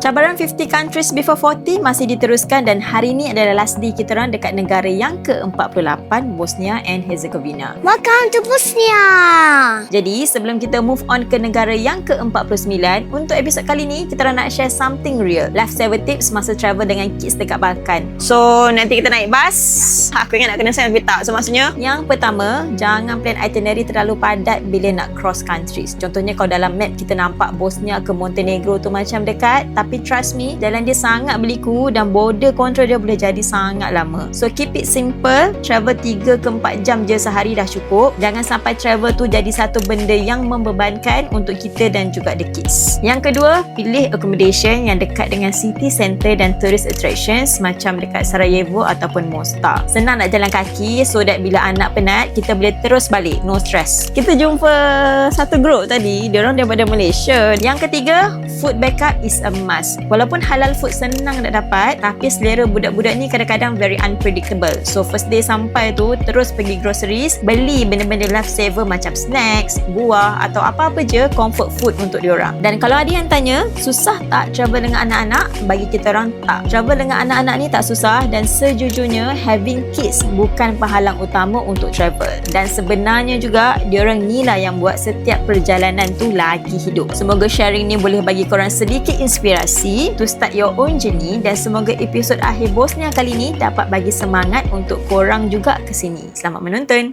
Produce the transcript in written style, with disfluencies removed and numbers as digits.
Cabaran 50 countries before 40 masih diteruskan dan hari ini adalah last day kita orang dekat negara yang ke-48, Bosnia and Herzegovina. Welcome to Bosnia. Jadi sebelum kita move on ke negara yang ke-49, untuk episod kali ni kita orang nak share something real. Lifesaver tips masa travel dengan kids dekat Balkan. So nanti kita naik bas. Aku ingat nak kena sign tapi tak. So maksudnya Yang pertama, jangan plan itinerary terlalu padat bila nak cross countries. Contohnya kalau dalam map kita nampak Bosnia ke Montenegro tu macam dekat, tapi trust me, jalan dia sangat berliku dan border control dia boleh jadi sangat lama. So keep it simple, travel 3 ke 4 jam je sehari dah cukup. Jangan sampai travel tu jadi satu benda yang membebankan untuk kita dan juga the kids. Yang kedua, pilih accommodation yang dekat dengan city centre dan tourist attractions macam dekat Sarajevo ataupun Mostar. Senang nak jalan kaki so that bila anak penat, kita boleh terus balik, no stress. Kita jumpa satu group tadi, diorang daripada Malaysia. Yang ketiga, food backup is a must. Walaupun halal food senang nak dapat, tapi selera budak-budak ni kadang-kadang very unpredictable. So first day sampai tu, terus pergi groceries, beli benda-benda lifesaver macam snacks, buah atau apa-apa je comfort food untuk diorang. Dan kalau ada yang tanya, susah tak travel dengan anak-anak? Bagi kita orang tak. Travel dengan anak-anak ni tak susah dan sejujurnya having kids bukan penghalang utama untuk travel. Dan sebenarnya juga diorang ni lah yang buat setiap perjalanan tu lagi hidup. Semoga sharing ni boleh bagi korang sedikit inspirasi to start your own journey dan semoga episod akhir Bosnia kali ni dapat bagi semangat untuk korang juga ke sini. Selamat menonton.